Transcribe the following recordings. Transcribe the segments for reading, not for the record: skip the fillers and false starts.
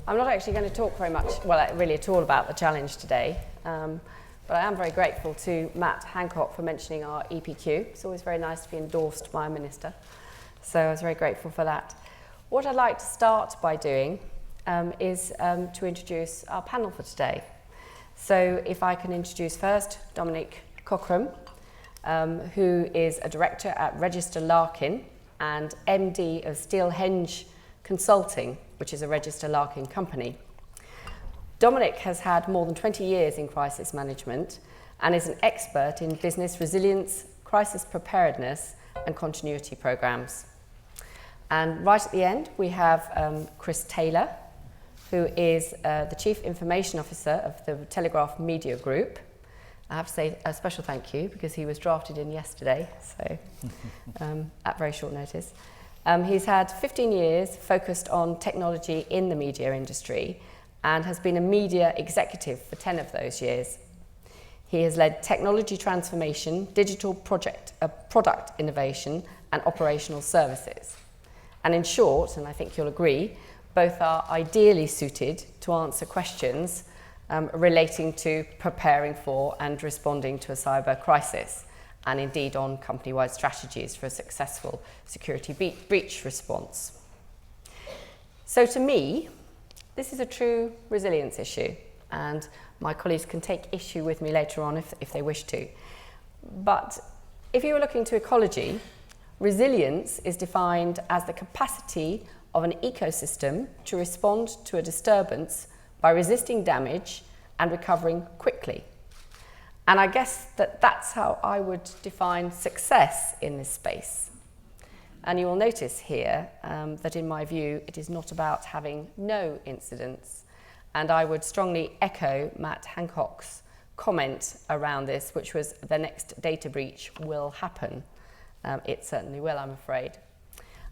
I'm not actually going to talk very much, well, really at all about the challenge today, but I am very grateful to Matt Hancock for mentioning our EPQ. It's always very nice to be endorsed by a minister, so I was very grateful for that. What I'd like to start by doing is to introduce our panel for today. So if I can introduce first Dominic Cockram, who is a director at Regester Larkin and MD of Steelhenge Consulting, which is a Regester Larkin company. Dominic has had more than 20 years in crisis management and is an expert in business resilience, crisis preparedness and continuity programs. And right at the end, we have Chris Taylor, who is the Chief Information Officer of the Telegraph Media Group. I have to say a special thank you because he was drafted in yesterday, so at very short notice. He's had 15 years focused on technology in the media industry and has been a media executive for 10 of those years. He has led technology transformation, digital product innovation and operational services. And in short, and I think you'll agree, both are ideally suited to answer questions relating to preparing for and responding to a cyber crisis, and indeed on company-wide strategies for a successful security breach response. So to me, this is a true resilience issue, and my colleagues can take issue with me later on if they wish to. But if you were looking to ecology, resilience is defined as the capacity of an ecosystem to respond to a disturbance by resisting damage and recovering quickly. And I guess that's how I would define success in this space. And you will notice here that in my view, it is not about having no incidents. And I would strongly echo Matt Hancock's comment around this, which was the next data breach will happen. It certainly will, I'm afraid.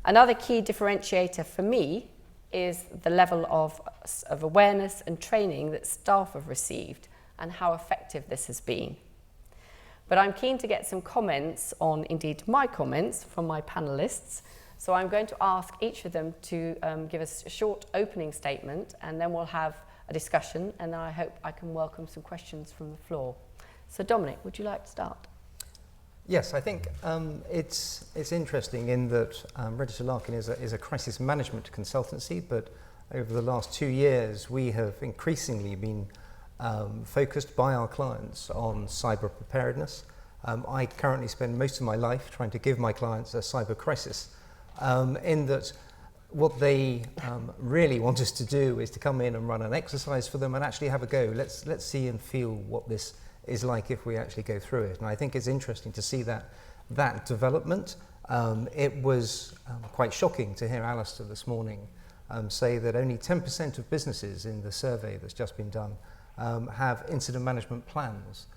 Another key differentiator for me is the level of awareness and training that staff have received and how effective this has been. But I'm keen to get some comments on, indeed my comments from my panellists. So I'm going to ask each of them to give us a short opening statement, and then we'll have a discussion, and I hope I can welcome some questions from the floor. So Dominic, would you like to start? Yes, I think it's interesting in that Regester Larkin is a crisis management consultancy, but over the last 2 years we have increasingly been focused by our clients on cyber preparedness. I currently spend most of my life trying to give my clients a cyber crisis, in that what they really want us to do is to come in and run an exercise for them and actually have a go. Let's see and feel what this is like if we actually go through it. And I think it's interesting to see that development. It was quite shocking to hear Alistair this morning say that only 10% of businesses in the survey that's just been done have incident management plans.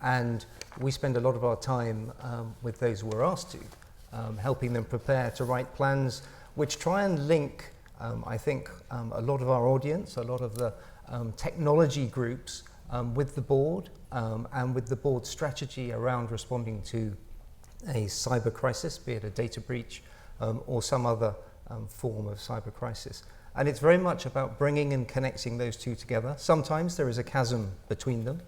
And we spend a lot of our time with those who are asked to, helping them prepare to write plans which try and link, I think, a lot of our audience, a lot of the technology groups with the board and with the board strategy around responding to a cyber crisis, be it a data breach or some other form of cyber crisis. And it's very much about bringing and connecting those two together. Sometimes there is a chasm between them,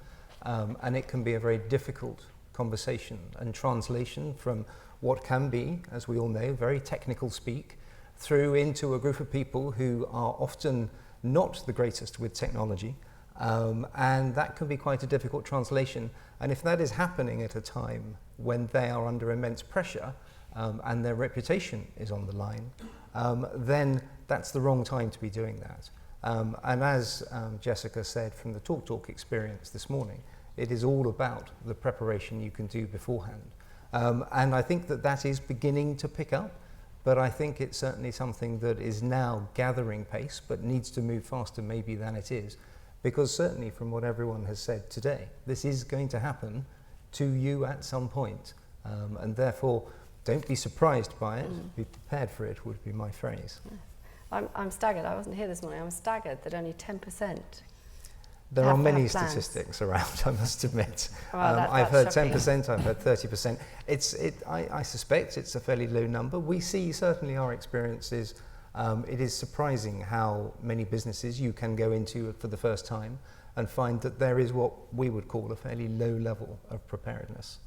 and it can be a very difficult conversation and translation from what can be, as we all know, very technical speak, through into a group of people who are often not the greatest with technology, and that can be quite a difficult translation. And if that is happening at a time when they are under immense pressure and their reputation is on the line, then that's the wrong time to be doing that. And as Jessica said from the TalkTalk experience this morning, it is all about the preparation you can do beforehand. And I think that is beginning to pick up, but I think it's certainly something that is now gathering pace, but needs to move faster maybe than it is. Because certainly from what everyone has said today, this is going to happen to you at some point. And therefore, don't be surprised by it, be prepared for it would be my phrase. Yes. I'm staggered, I wasn't here this morning, I'm staggered that only 10%. There are many statistics around, I must admit. Well, I've heard shocking. 10%, I've heard 30%. I suspect it's a fairly low number. We see certainly our experiences It is surprising how many businesses you can go into for the first time and find that there is what we would call a fairly low level of preparedness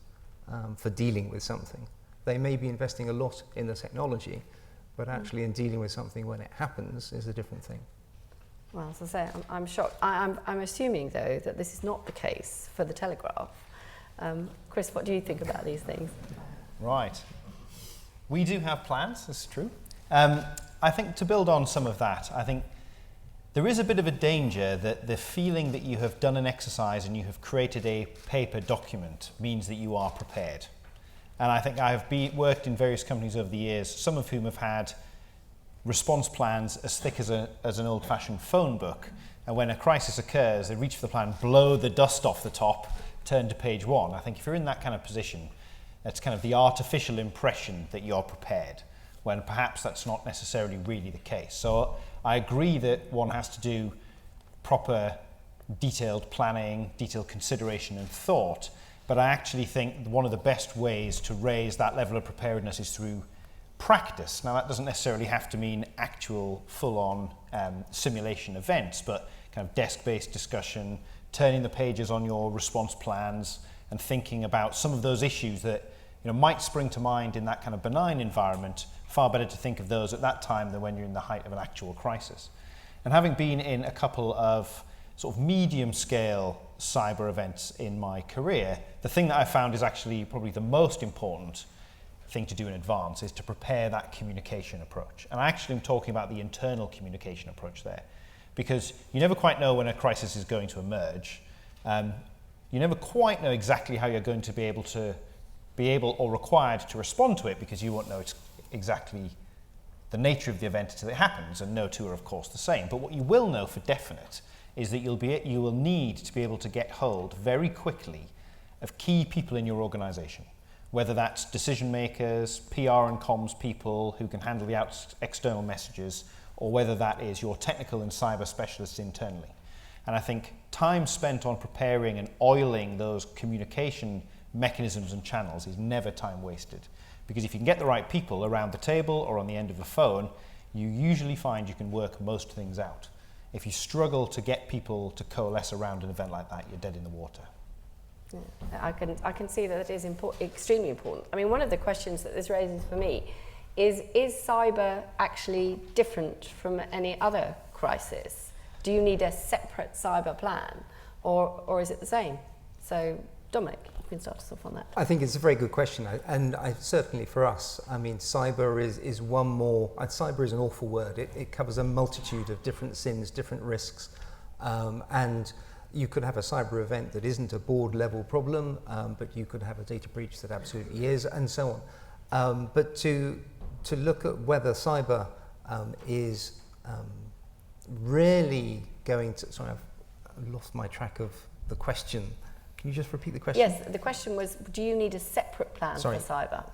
for dealing with something. They may be investing a lot in the technology, but actually in dealing with something when it happens is a different thing. Well, as I say, I'm shocked. I'm assuming, though, that this is not the case for the Telegraph. Chris, what do you think about these things? Right. We do have plans, this is true. I think to build on some of that, I think there is a bit of a danger that the feeling that you have done an exercise and you have created a paper document means that you are prepared. And I think I have worked in various companies over the years, some of whom have had response plans as thick as an old-fashioned phone book. And when a crisis occurs, they reach for the plan, blow the dust off the top, turn to page 1. I think if you're in that kind of position, that's kind of the artificial impression that you're prepared, when perhaps that's not necessarily really the case. So I agree that one has to do proper detailed planning, detailed consideration and thought, but I actually think one of the best ways to raise that level of preparedness is through practice. Now that doesn't necessarily have to mean actual full-on simulation events, but kind of desk-based discussion, turning the pages on your response plans and thinking about some of those issues that might spring to mind in that kind of benign environment. Far better to think of those at that time than when you're in the height of an actual crisis. And having been in a couple of sort of medium-scale cyber events in my career, the thing that I found is actually probably the most important thing to do in advance is to prepare that communication approach. And I actually am talking about the internal communication approach there, because you never quite know when a crisis is going to emerge. You never quite know exactly how you're going to be able or required to respond to it, because you won't know it's exactly the nature of the event until it happens, and no two are of course the same. But what you will know for definite is that you will need to be able to get hold very quickly of key people in your organization, whether that's decision makers, PR and comms people who can handle the external messages, or whether that is your technical and cyber specialists internally. And I think time spent on preparing and oiling those communication mechanisms and channels is never time wasted. Because if you can get the right people around the table or on the end of the phone, you usually find you can work most things out. If you struggle to get people to coalesce around an event like that, you're dead in the water. Yeah, I can see that it is extremely important. I mean, one of the questions that this raises for me is cyber actually different from any other crisis? Do you need a separate cyber plan, or is it the same? So, Dominic, you can start us off on that. I think it's a very good question, and certainly for us, I mean, cyber is one more. Cyber is an awful word. It covers a multitude of different sins, different risks, and you could have a cyber event that isn't a board level problem, but you could have a data breach that absolutely is, and so on. But to look at whether cyber is really going to. Sorry, I've lost my track of the question. Can you just repeat the question? Yes, the question was, do you need a separate plan for cyber?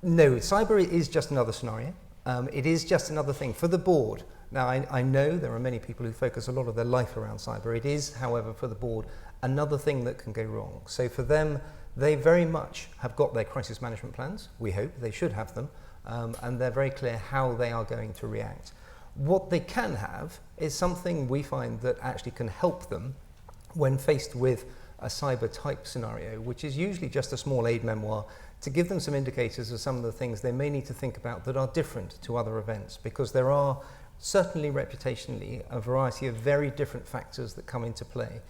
No, cyber is just another scenario. It is just another thing for the board. Now, I know there are many people who focus a lot of their life around cyber. It is, however, for the board, another thing that can go wrong. So for them, they very much have got their crisis management plans. We hope they should have them. And they're very clear how they are going to react. What they can have is something we find that actually can help them when faced with a cyber type scenario, which is usually just a small aid memoir to give them some indicators of some of the things they may need to think about that are different to other events, because there are certainly reputationally a variety of very different factors that come into play.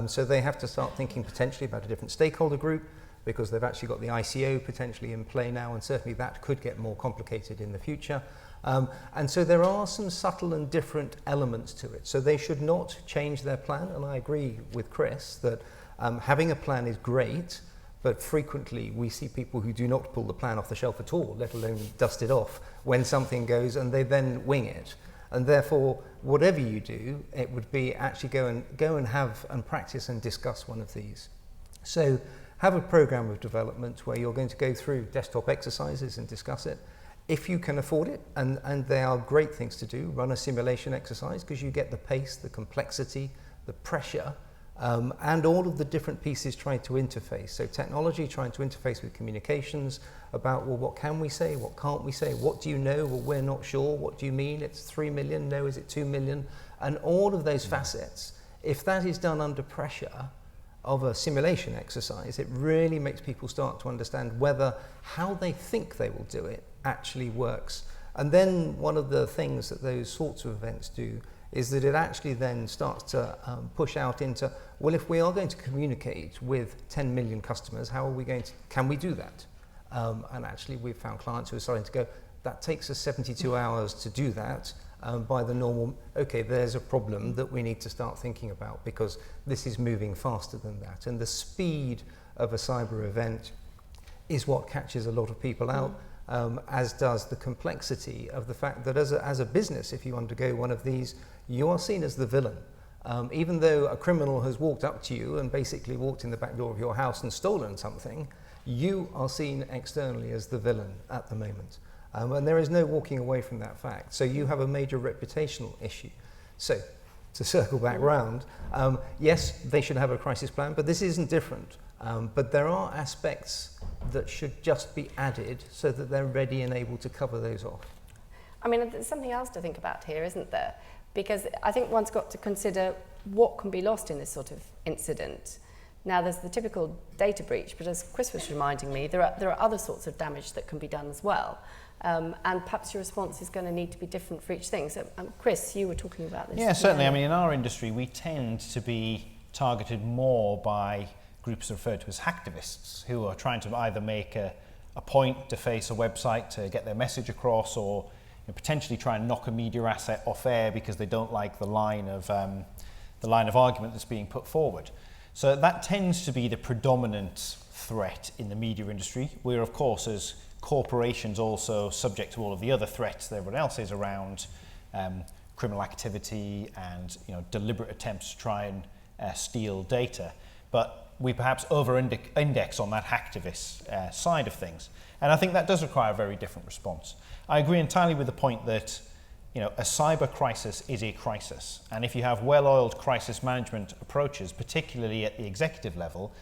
So they have to start thinking potentially about a different stakeholder group, because they've actually got the ICO potentially in play now, and certainly that could get more complicated in the future. And so there are some subtle and different elements to it. So they should not change their plan, and I agree with Chris that having a plan is great, but frequently we see people who do not pull the plan off the shelf at all, let alone dust it off when something goes, and they then wing it. And therefore, whatever you do, it would be actually go and have and practice and discuss one of these. So have a program of development where you're going to go through desktop exercises and discuss it. If you can afford it, and they are great things to do, run a simulation exercise, because you get the pace, the complexity, the pressure and all of the different pieces trying to interface. So technology trying to interface with communications about, well, what can we say, what can't we say, what do you know, well, we're not sure, what do you mean, it's 3 million, no, is it 2 million, and all of those facets. If that is done under pressure of a simulation exercise, it really makes people start to understand whether how they think they will do it actually works. And then one of the things that those sorts of events do is that it actually then starts to push out into, well, if we are going to communicate with 10 million customers, how are we going to, can we do that? And actually we've found clients who are starting to go, that takes us 72 hours to do that. By the normal, okay, there's a problem that we need to start thinking about because this is moving faster than that. And the speed of a cyber event is what catches a lot of people out, as does the complexity of the fact that as a business, if you undergo one of these, you are seen as the villain. Even though a criminal has walked up to you and basically walked in the back door of your house and stolen something, you are seen externally as the villain at the moment. And there is no walking away from that fact. So you have a major reputational issue. So to circle back round, yes, they should have a crisis plan, but this isn't different. But there are aspects that should just be added so that they're ready and able to cover those off. I mean, there's something else to think about here, isn't there? Because I think one's got to consider what can be lost in this sort of incident. Now, there's the typical data breach, but as Chris was reminding me, there are other sorts of damage that can be done as well. And perhaps your response is going to need to be different for each thing. So, Chris, you were talking about this. Yeah, certainly. I mean, in our industry, we tend to be targeted more by groups referred to as hacktivists, who are trying to either make a point to face a website to get their message across, or potentially try and knock a media asset off air because they don't like the line of argument that's being put forward. So that tends to be the predominant threat in the media industry. We're, of course, as corporations, also subject to all of the other threats that everyone else is around criminal activity and deliberate attempts to try and steal data. But we perhaps over-index on that hacktivist side of things. And I think that does require a very different response. I agree entirely with the point that a cyber crisis is a crisis. And if you have well-oiled crisis management approaches, particularly at the executive level,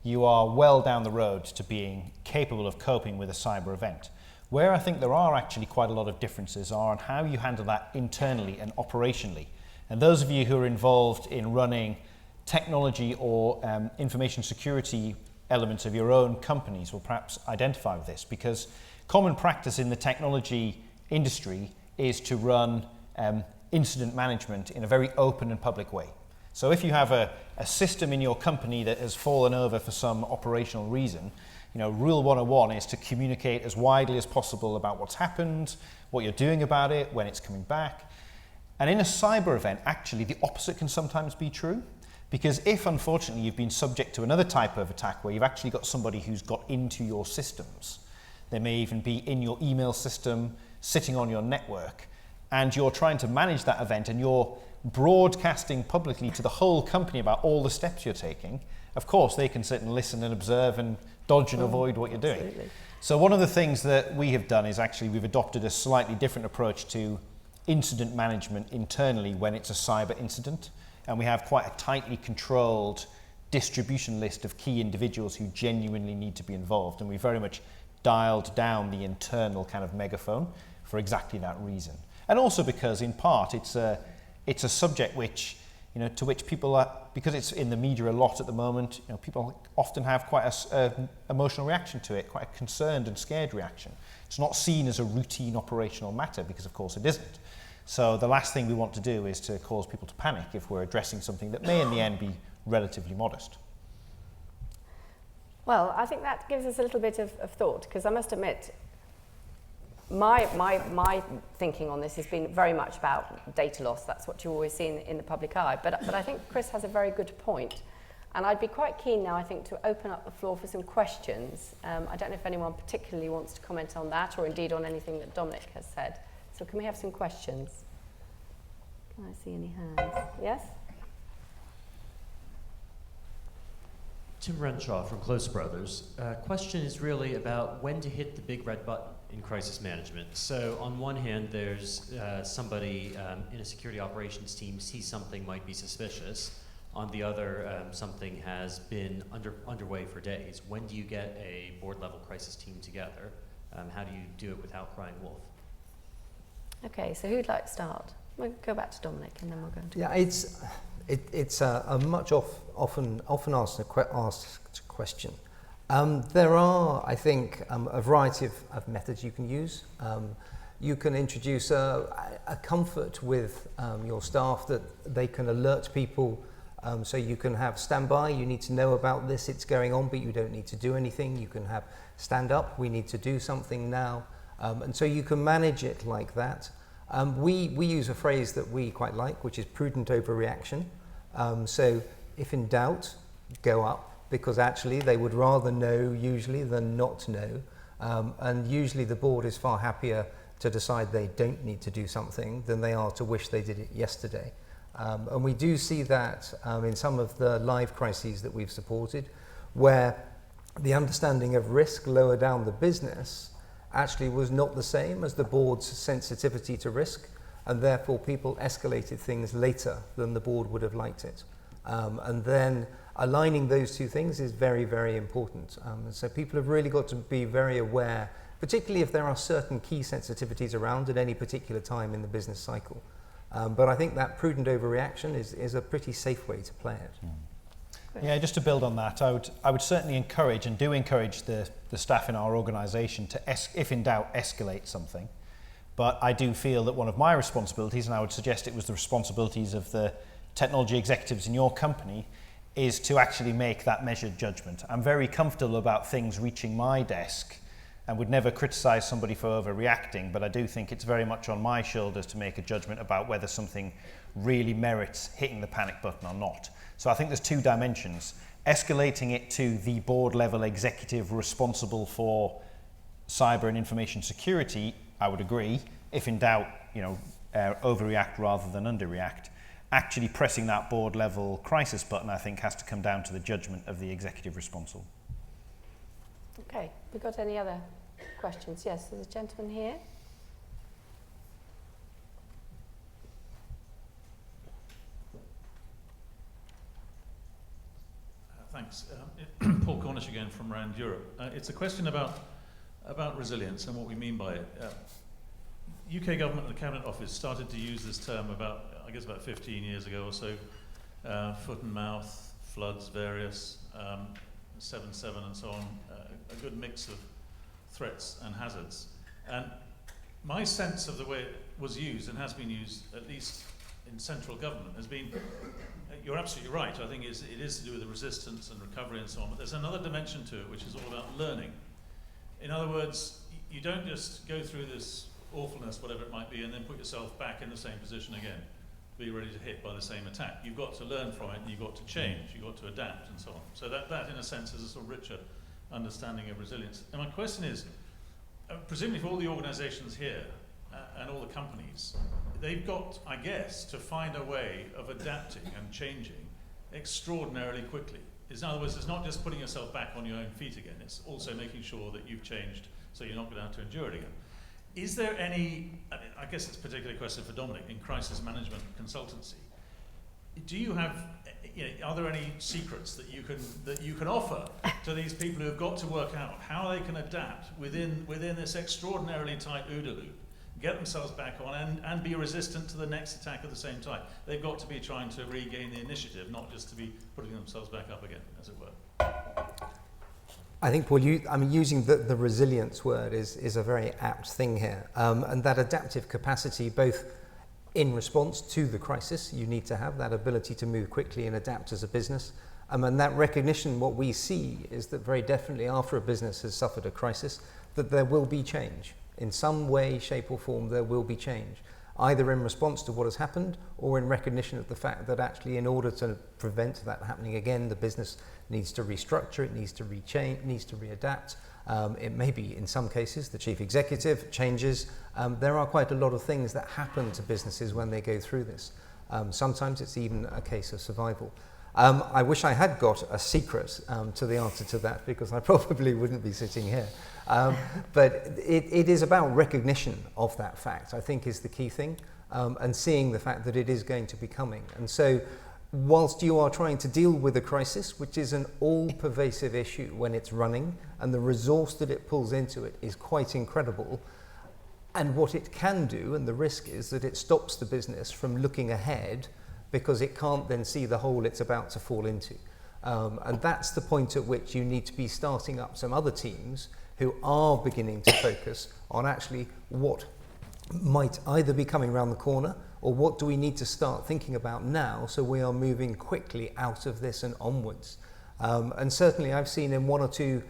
you are well down the road to being capable of coping with a cyber event. Where I think there are actually quite a lot of differences are on how you handle that internally and operationally. And those of you who are involved in running technology or information security elements of your own companies will perhaps identify with this, because common practice in the technology industry is to run incident management in a very open and public way. So if you have a system in your company that has fallen over for some operational reason, rule 101 is to communicate as widely as possible about what's happened, what you're doing about it, when it's coming back. And in a cyber event, actually, the opposite can sometimes be true. Because if, unfortunately, you've been subject to another type of attack where you've actually got somebody who's got into your systems, they may even be in your email system, sitting on your network, and you're trying to manage that event and you're broadcasting publicly to the whole company about all the steps you're taking, of course they can sit and listen and observe and dodge and avoid what you're doing. Absolutely. So one of the things that we have done is actually we've adopted a slightly different approach to incident management internally when it's a cyber incident, and we have quite a tightly controlled distribution list of key individuals who genuinely need to be involved, and we very much dialed down the internal kind of megaphone for exactly that reason. And also because in part it's a subject which, to which people are, because it's in the media a lot at the moment, people often have quite a emotional reaction to it, quite a concerned and scared reaction. It's not seen as a routine operational matter because of course it isn't. So the last thing we want to do is to cause people to panic if we're addressing something that may in the end be relatively modest. Well, I think that gives us a little bit of thought, because I must admit, my thinking on this has been very much about data loss. That's what you always see in the public eye. But I think Chris has a very good point. And I'd be quite keen now, I think, to open up the floor for some questions. I don't know if anyone particularly wants to comment on that, or indeed on anything that Dominic has said. So can we have some questions? Can I see any hands? Yes? Tim Renshaw from Close Brothers. Question is really about when to hit the big red button in crisis management. So on one hand, there's somebody in a security operations team sees something might be suspicious. On the other, something has been underway for days. When do you get a board-level crisis team together? How do you do it without crying wolf? Okay, so who'd like to start? We'll go back to Dominic and then we'll go into... Yeah, it's a much often asked question. There are, I think, a variety of methods you can use. You can introduce a comfort with your staff that they can alert people, so you can have standby, you need to know about this, it's going on, but you don't need to do anything. You can have stand up, we need to do something now. And so you can manage it like that. We use a phrase that we quite like, which is prudent overreaction. So if in doubt, go up, because actually they would rather know usually than not know. And usually the board is far happier to decide they don't need to do something than they are to wish they did it yesterday. And we do see that in some of the live crises that we've supported, where the understanding of risk lower down the business actually was not the same as the board's sensitivity to risk, and therefore people escalated things later than the board would have liked it. And then aligning those two things is very, very important. And so people have really got to be very aware, particularly if there are certain key sensitivities around at any particular time in the business cycle. But I think that prudent overreaction is a pretty safe way to play it. Yeah, just to build on that, I would certainly encourage and do encourage the staff in our organisation to, if in doubt, escalate something. But I do feel that one of my responsibilities, and I would suggest it was the responsibilities of the technology executives in your company, is to actually make that measured judgment. I'm very comfortable about things reaching my desk and would never criticise somebody for overreacting, but I do think it's very much on my shoulders to make a judgment about whether something really merits hitting the panic button or not. So I think there's two dimensions. Escalating it to the board level executive responsible for cyber and information security, I would agree. If in doubt, overreact rather than underreact. Actually pressing that board level crisis button, I think, has to come down to the judgment of the executive responsible. Okay, we got any other questions? Yes, there's a gentleman here. Thanks. Paul Cornish again from around Europe. It's a question about resilience and what we mean by it. UK government and the Cabinet Office started to use this term about 15 years ago or so. Foot and mouth, floods, various, 7/7 and so on. A good mix of threats and hazards. And my sense of the way it was used and has been used, at least in central government, has been, you're absolutely right, I think it is to do with the resistance and recovery and so on, but there's another dimension to it which is all about learning. In other words, you don't just go through this awfulness, whatever it might be, and then put yourself back in the same position again, be ready to hit by the same attack. You've got to learn from it, and you've got to change, you've got to adapt and so on. So that in a sense is a sort of richer understanding of resilience. And my question is, presumably for all the organisations here and all the companies, they've got, I guess, to find a way of adapting and changing extraordinarily quickly. In other words, it's not just putting yourself back on your own feet again, it's also making sure that you've changed so you're not going to have to endure it again. Is there any, I guess it's a particular question for Dominic, in crisis management consultancy, do you have, are there any secrets that you can offer to these people who have got to work out how they can adapt within this extraordinarily tight OODA loop, get themselves back on and be resistant to the next attack at the same time? They've got to be trying to regain the initiative, not just to be putting themselves back up again, as it were. I think, Paul, using the resilience word is a very apt thing here. And that adaptive capacity, both in response to the crisis, you need to have that ability to move quickly and adapt as a business. And that recognition, what we see is that very definitely after a business has suffered a crisis, that there will be change. In some way, shape or form, there will be change, either in response to what has happened or in recognition of the fact that actually in order to prevent that happening again, the business needs to restructure, it needs to rechange, needs to readapt. It may be, in some cases, the chief executive changes. There are quite a lot of things that happen to businesses when they go through this. Sometimes it's even a case of survival. I wish I had got a secret to the answer to that, because I probably wouldn't be sitting here. But it is about recognition of that fact, I think, is the key thing, and seeing the fact that it is going to be coming. And so whilst you are trying to deal with a crisis, which is an all-pervasive issue when it's running, and the resource that it pulls into it is quite incredible, and what it can do, and the risk is that it stops the business from looking ahead because it can't then see the hole it's about to fall into. And that's the point at which you need to be starting up some other teams who are beginning to focus on actually what might either be coming around the corner or what do we need to start thinking about now so we are moving quickly out of this and onwards. And certainly I've seen in one or two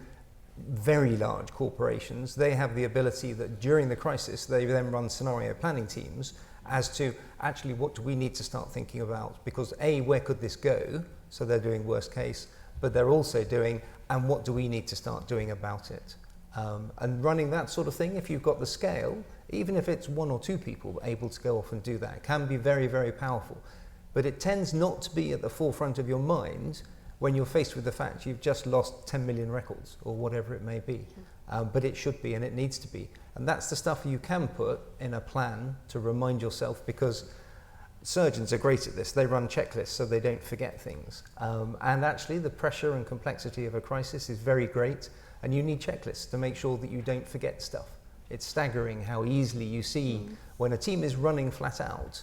very large corporations, they have the ability that during the crisis they then run scenario planning teams as to actually what do we need to start thinking about, because A, where could this go? So they're doing worst case, but they're also doing, and what do we need to start doing about it? And running that sort of thing, if you've got the scale, even if it's one or two people able to go off and do that, can be very, very powerful. But it tends not to be at the forefront of your mind when you're faced with the fact you've just lost 10 million records or whatever it may be. But it should be and it needs to be. And that's the stuff you can put in a plan to remind yourself, because surgeons are great at this. They run checklists so they don't forget things. And actually the pressure and complexity of a crisis is very great, and you need checklists to make sure that you don't forget stuff. It's staggering how easily you see when a team is running flat out,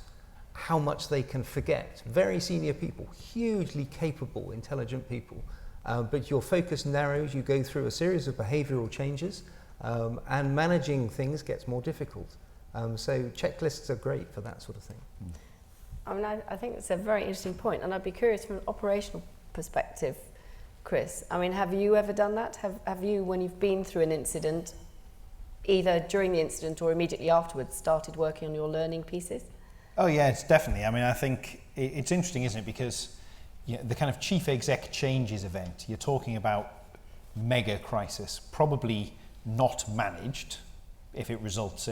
how much they can forget. Very senior people, hugely capable, intelligent people. But your focus narrows, you go through a series of behavioural changes, and managing things gets more difficult. So checklists are great for that sort of thing. I mean, I think it's a very interesting point, and I'd be curious from an operational perspective, Chris. I mean, have you ever done that? Have you, when you've been through an incident, either during the incident or immediately afterwards, started working on your learning pieces? Oh yeah, it's definitely. I mean, I think it's interesting, isn't it? Because the kind of chief exec changes event, you're talking about mega crisis, probably not managed if it results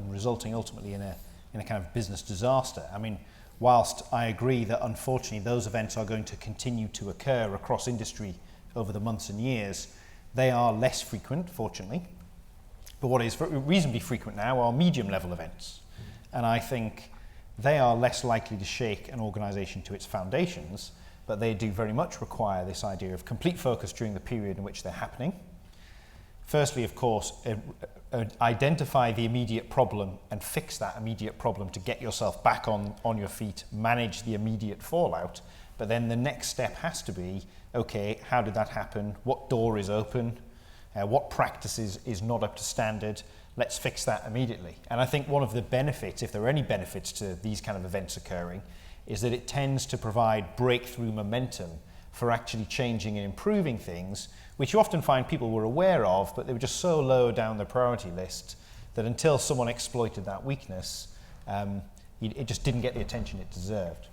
resulting ultimately in a kind of business disaster. I mean, whilst I agree that unfortunately those events are going to continue to occur across industry over the months and years, they are less frequent, fortunately. But what is reasonably frequent now are medium level events. And I think they are less likely to shake an organisation to its foundations, but they do very much require this idea of complete focus during the period in which they're happening. Firstly, of course, identify the immediate problem and fix that immediate problem to get yourself back on your feet, manage the immediate fallout. But then the next step has to be, okay, how did that happen? What door is open? What practices is not up to standard? Let's fix that immediately. And I think one of the benefits, if there are any benefits to these kind of events occurring, is that it tends to provide breakthrough momentum for actually changing and improving things, which you often find people were aware of, but they were just so low down the priority list that until someone exploited that weakness, it just didn't get the attention it deserved.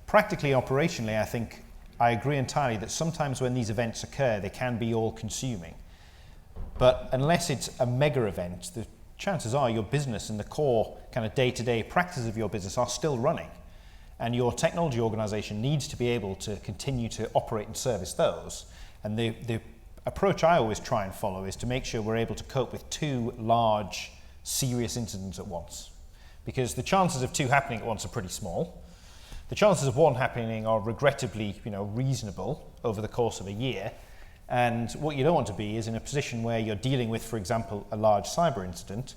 Practically, operationally, I think I agree entirely that sometimes when these events occur, they can be all-consuming. But unless it's a mega event, the chances are your business and the core kind of day-to-day practices of your business are still running. And your technology organization needs to be able to continue to operate and service those. And the approach I always try and follow is to make sure we're able to cope with two large, serious incidents at once. Because the chances of two happening at once are pretty small. The chances of one happening are regrettably, reasonable over the course of a year. And what you don't want to be is in a position where you're dealing with, for example, a large cyber incident,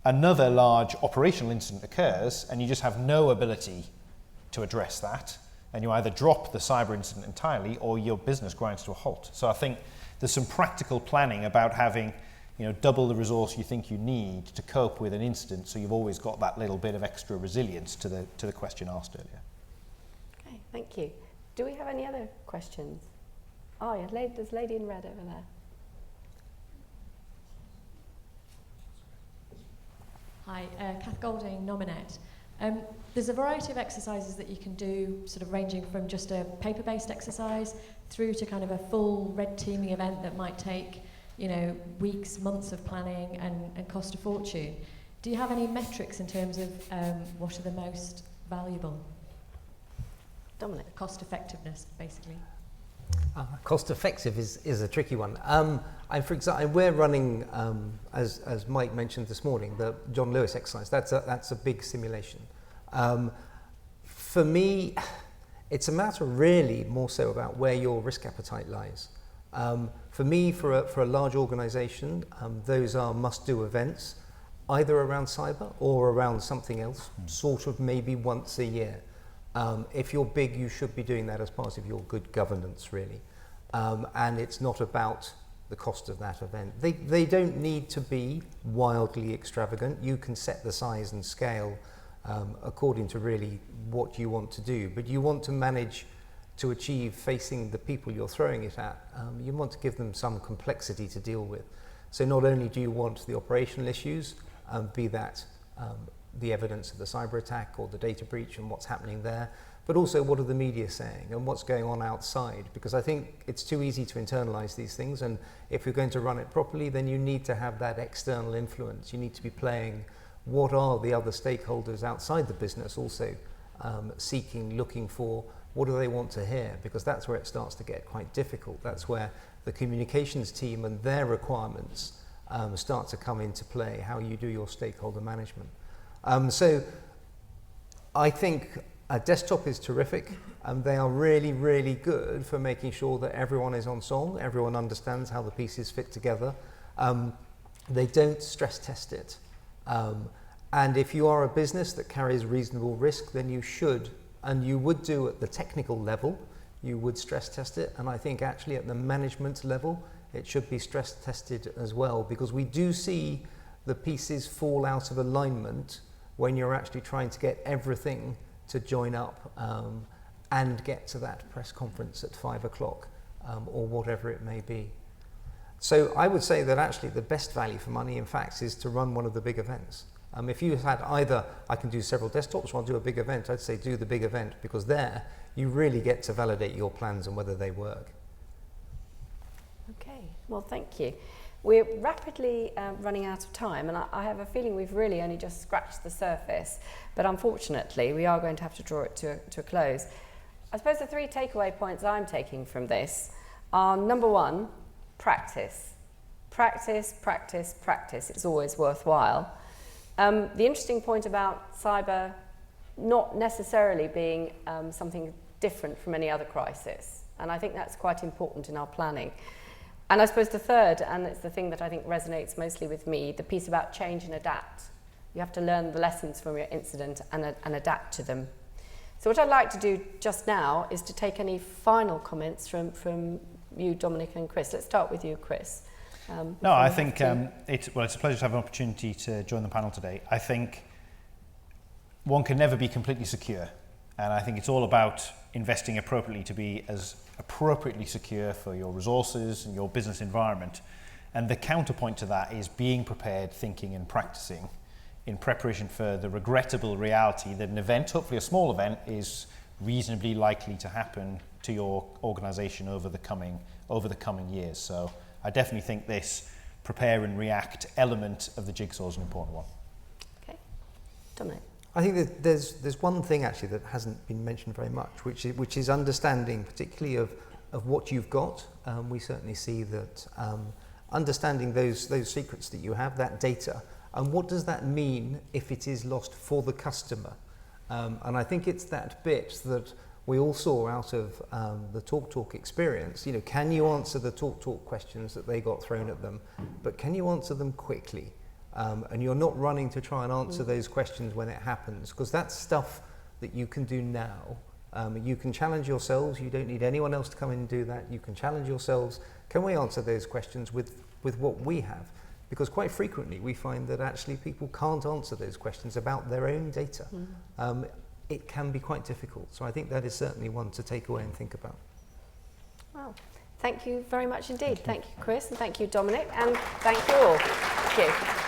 another large operational incident occurs, and you just have no ability to address that, and you either drop the cyber incident entirely or your business grinds to a halt. So I think there's some practical planning about having double the resource you think you need to cope with an incident, so you've always got that little bit of extra resilience to the question asked earlier. Okay, thank you. Do we have any other questions? Oh yeah, there's a lady in red over there. Hi, Kath Golding, Nominet. There's a variety of exercises that you can do, sort of ranging from just a paper-based exercise through to kind of a full red teaming event that might take, weeks, months of planning and cost a fortune. Do you have any metrics in terms of what are the most valuable? Dominic. Cost effectiveness, basically. Cost effective is a tricky one. For example, we're running, as Mike mentioned this morning, the John Lewis exercise. That's a big simulation. For me, It's a matter really more so about where your risk appetite lies. For me, for a large organisation, those are must-do events, either around cyber or around something else, sort of maybe once a year. If you're big, you should be doing that as part of your good governance, really. And it's not about the cost of that event. They don't need to be wildly extravagant. You can set the size and scale according to really what you want to do, but you want to manage to achieve facing the people you're throwing it at. You want to give them some complexity to deal with. So not only do you want the operational issues, be that the evidence of the cyber attack or the data breach and what's happening there, but also what are the media saying and what's going on outside, because I think it's too easy to internalize these things, and if you're going to run it properly, then you need to have that external influence. You need to be playing what are the other stakeholders outside the business also seeking, looking for, what do they want to hear, because that's where it starts to get quite difficult. That's where the communications team and their requirements start to come into play, how you do your stakeholder management. So I think a desktop is terrific, and they are really, really good for making sure that everyone is on song, everyone understands how the pieces fit together. They don't stress test it. And if you are a business that carries reasonable risk, then you should, and you would do at the technical level, you would stress test it. And I think actually at the management level, it should be stress tested as well, because we do see the pieces fall out of alignment when you're actually trying to get everything to join up and get to that press conference at 5 o'clock or whatever it may be. So I would say that actually the best value for money, in fact, is to run one of the big events. If you had either, I can do several desktops or I'll do a big event, I'd say do the big event, because there you really get to validate your plans and whether they work. Okay, well, thank you. We're rapidly running out of time, and I have a feeling we've really only just scratched the surface, but unfortunately we are going to have to draw it to a close. I suppose the 3 takeaway points I'm taking from this are, number 1, practice. Practice, practice, practice. It's always worthwhile. The interesting point about cyber not necessarily being something different from any other crisis, and I think that's quite important in our planning. And I suppose the third, and it's the thing that I think resonates mostly with me, the piece about change and adapt. You have to learn the lessons from your incident and adapt to them. So what I'd like to do just now is to take any final comments from you, Dominic and Chris. Let's start with you, Chris. No, I think it's a pleasure to have an opportunity to join the panel today. I think one can never be completely secure, and I think it's all about investing appropriately to be as appropriately secure for your resources and your business environment. And the counterpoint to that is being prepared, thinking and practicing in preparation for the regrettable reality that an event, hopefully a small event, is reasonably likely to happen to your organisation over the coming years. So I definitely think this prepare and react element of the jigsaw is an important one. Okay, Dominic. I think that there's one thing actually that hasn't been mentioned very much, which is understanding particularly of what you've got. We certainly see that understanding those secrets that you have, that data, and what does that mean if it is lost for the customer. And I think it's that bit that we all saw out of the TalkTalk experience. You know, can you answer the TalkTalk questions that they got thrown at them, but can you answer them quickly? And you're not running to try and answer those questions when it happens, because that's stuff that you can do now. You can challenge yourselves. You don't need anyone else to come in and do that. You can challenge yourselves. Can we answer those questions with what we have? Because quite frequently we find that actually people can't answer those questions about their own data. It can be quite difficult. So I think that is certainly one to take away and think about. Wow. Thank you very much indeed. Thank you, Chris, and thank you, Dominic, and thank you all. Thank you.